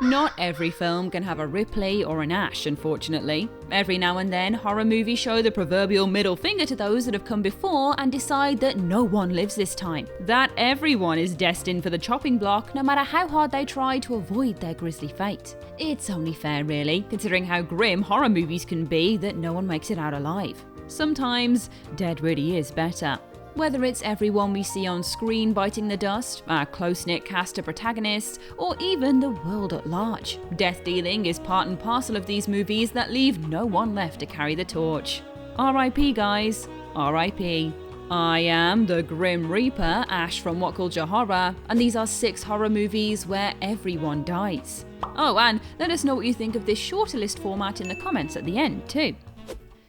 Not every film can have a Ripley or an Ash, unfortunately. Every now and then, horror movies show the proverbial middle finger to those that have come before and decide that no one lives this time. That everyone is destined for the chopping block, no matter how hard they try to avoid their grisly fate. It's only fair, really, considering how grim horror movies can be, that no one makes it out alive. Sometimes, dead really is better. Whether it's everyone we see on screen biting the dust, our close-knit cast of protagonists, or even the world at large, death dealing is part and parcel of these movies that leave no one left to carry the torch. R.I.P. guys, R.I.P. I am the Grim Reaper, Ash from WhatCulture Horror, and these are 6 horror movies where everyone dies. Oh, and let us know what you think of this shorter list format in the comments at the end too.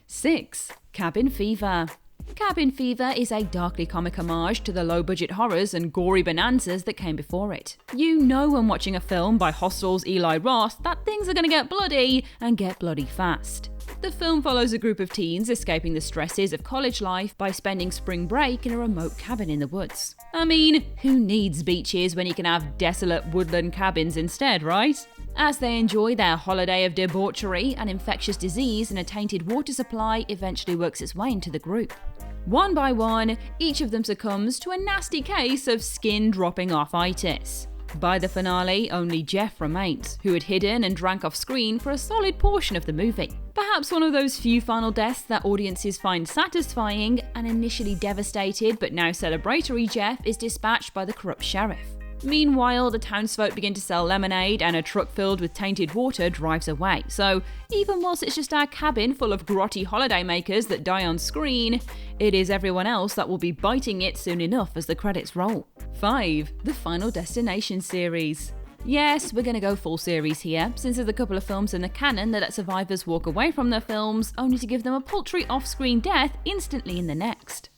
6. Cabin Fever. Cabin Fever is a darkly comic homage to the low-budget horrors and gory bonanzas that came before it. You know when watching a film by Hostel's Eli Roth that things are gonna get bloody, and get bloody fast. The film follows a group of teens escaping the stresses of college life by spending spring break in a remote cabin in the woods. I mean, who needs beaches when you can have desolate woodland cabins instead, right? As they enjoy their holiday of debauchery, an infectious disease and a tainted water supply eventually works its way into the group. One by one, each of them succumbs to a nasty case of skin dropping off-itis. By the finale, only Jeff remains, who had hidden and drank off screen for a solid portion of the movie. Perhaps one of those few final deaths that audiences find satisfying, an initially devastated but now celebratory Jeff is dispatched by the corrupt sheriff. Meanwhile, the townsfolk begin to sell lemonade and a truck filled with tainted water drives away. So, even whilst it's just our cabin full of grotty holidaymakers that die on screen, it is everyone else that will be biting it soon enough as the credits roll. 5. The Final Destination series. Yes, we're going to go full series here, since there's a couple of films in the canon that let survivors walk away from their films only to give them a paltry off-screen death instantly in the next.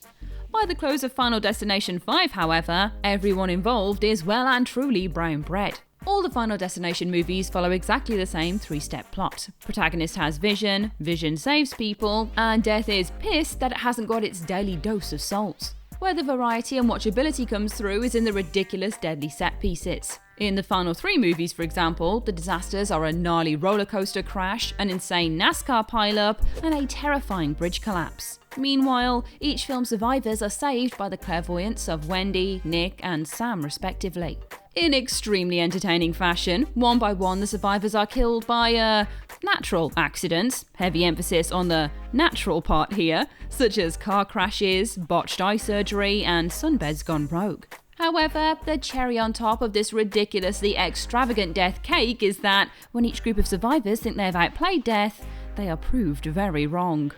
By the close of Final Destination 5, however, everyone involved is well and truly brown bread. All the Final Destination movies follow exactly the same 3-step plot. Protagonist has vision, vision saves people, and death is pissed that it hasn't got its daily dose of souls. Where the variety and watchability comes through is in the ridiculous deadly set pieces. In the final 3 movies, for example, the disasters are a gnarly roller coaster crash, an insane NASCAR pileup, and a terrifying bridge collapse. Meanwhile, each film's survivors are saved by the clairvoyance of Wendy, Nick, and Sam respectively. In extremely entertaining fashion, one by one the survivors are killed by, natural accidents, heavy emphasis on the natural part here, such as car crashes, botched eye surgery, and sunbeds gone rogue. However, the cherry on top of this ridiculously extravagant death cake is that when each group of survivors think they've outplayed death, they are proved very wrong.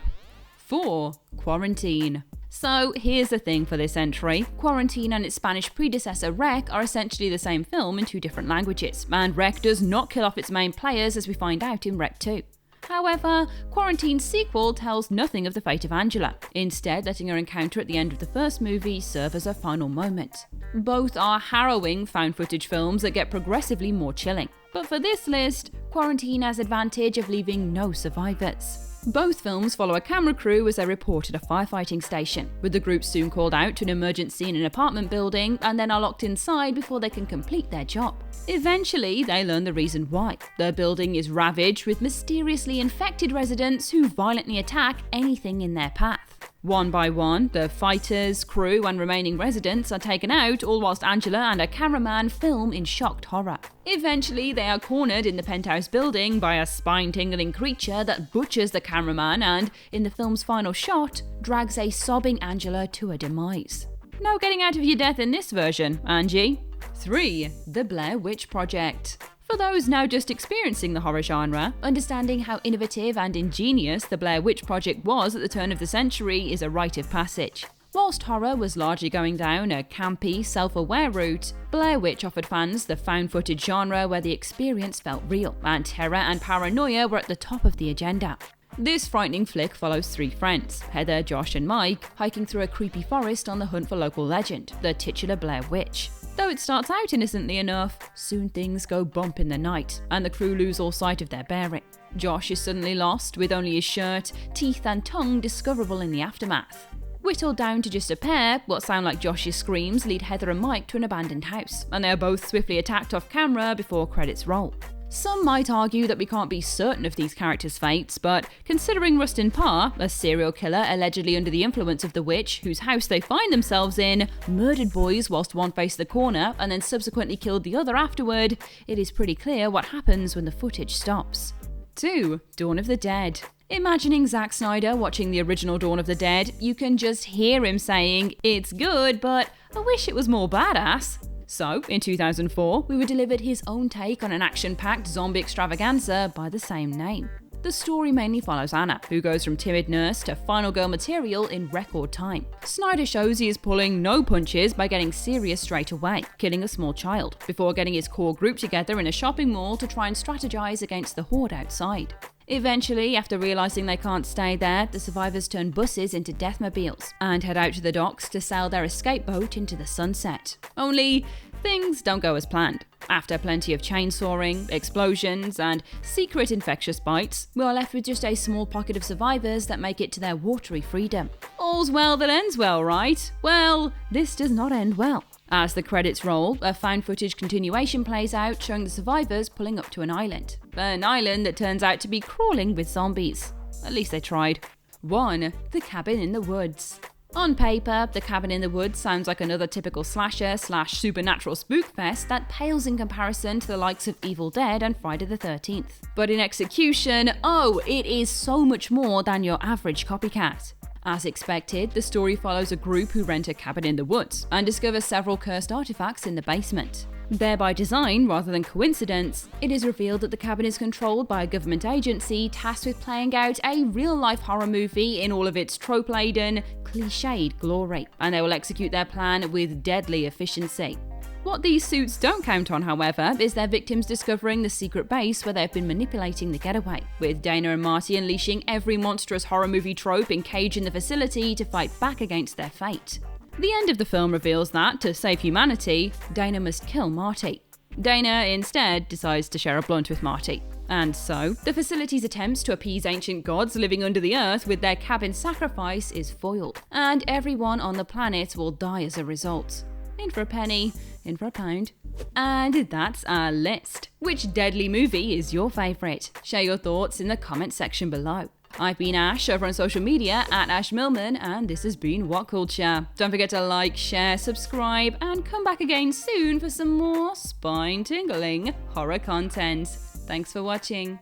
4. Quarantine. So here's the thing for this entry. Quarantine and its Spanish predecessor Rec are essentially the same film in 2 different languages, and Rec does not kill off its main players as we find out in Rec 2. However, Quarantine's sequel tells nothing of the fate of Angela, instead letting her encounter at the end of the first movie serve as a final moment. Both are harrowing found footage films that get progressively more chilling, but for this list, Quarantine has advantage of leaving no survivors. Both films follow a camera crew as they report at a firefighting station, with the group soon called out to an emergency in an apartment building and then are locked inside before they can complete their job. Eventually, they learn the reason why. Their building is ravaged with mysteriously infected residents who violently attack anything in their path. One by one, the fighters, crew, and remaining residents are taken out, all whilst Angela and her cameraman film in shocked horror. Eventually, they are cornered in the penthouse building by a spine-tingling creature that butchers the cameraman and, in the film's final shot, drags a sobbing Angela to her demise. No getting out of your death in this version, Angie. 3. The Blair Witch Project. For those now just experiencing the horror genre, understanding how innovative and ingenious the Blair Witch Project was at the turn of the century is a rite of passage. Whilst horror was largely going down a campy, self-aware route, Blair Witch offered fans the found footage genre where the experience felt real, and terror and paranoia were at the top of the agenda. This frightening flick follows 3 friends, Heather, Josh and Mike, hiking through a creepy forest on the hunt for local legend, the titular Blair Witch. Though it starts out innocently enough, soon things go bump in the night, and the crew lose all sight of their bearing. Josh is suddenly lost, with only his shirt, teeth and tongue discoverable in the aftermath. Whittled down to just a pair, what sound like Josh's screams lead Heather and Mike to an abandoned house, and they are both swiftly attacked off camera before credits roll. Some might argue that we can't be certain of these characters' fates, but considering Rustin Parr, a serial killer allegedly under the influence of the witch whose house they find themselves in, murdered boys whilst one faced the corner and then subsequently killed the other afterward, it is pretty clear what happens when the footage stops. 2. Dawn of the Dead. Imagining Zack Snyder watching the original Dawn of the Dead, you can just hear him saying, "It's good, but I wish it was more badass." So, in 2004, we were delivered his own take on an action-packed zombie extravaganza by the same name. The story mainly follows Anna, who goes from timid nurse to final girl material in record time. Snyder shows he is pulling no punches by getting serious straight away, killing a small child, before getting his core group together in a shopping mall to try and strategize against the horde outside. Eventually, after realizing they can't stay there, the survivors turn buses into deathmobiles and head out to the docks to sail their escape boat into the sunset. Only, things don't go as planned. After plenty of chainsawing, explosions, and secret infectious bites, we are left with just a small pocket of survivors that make it to their watery freedom. All's well that ends well, right? Well, this does not end well. As the credits roll, a found footage continuation plays out showing the survivors pulling up to an island. An island that turns out to be crawling with zombies. At least they tried. 1. The Cabin in the Woods. On paper, The Cabin in the Woods sounds like another typical slasher/supernatural spookfest that pales in comparison to the likes of Evil Dead and Friday the 13th. But in execution, it is so much more than your average copycat. As expected, the story follows a group who rent a cabin in the woods and discover several cursed artifacts in the basement. There by design rather than coincidence, it is revealed that the cabin is controlled by a government agency tasked with playing out a real-life horror movie in all of its trope-laden, cliched glory, and they will execute their plan with deadly efficiency. What these suits don't count on, however, is their victims discovering the secret base where they've been manipulating the getaway, with Dana and Marty unleashing every monstrous horror movie trope encaged in the facility to fight back against their fate. The end of the film reveals that, to save humanity, Dana must kill Marty. Dana, instead, decides to share a blunt with Marty. And so, the facility's attempts to appease ancient gods living under the earth with their cabin sacrifice is foiled, and everyone on the planet will die as a result. In for a penny, in for a pound. And that's our list. Which deadly movie is your favourite? Share your thoughts in the comment section below. I've been Ash over on social media @AshMillman, and this has been WhatCulture. Don't forget to like, share, subscribe, and come back again soon for some more spine-tingling horror content. Thanks for watching.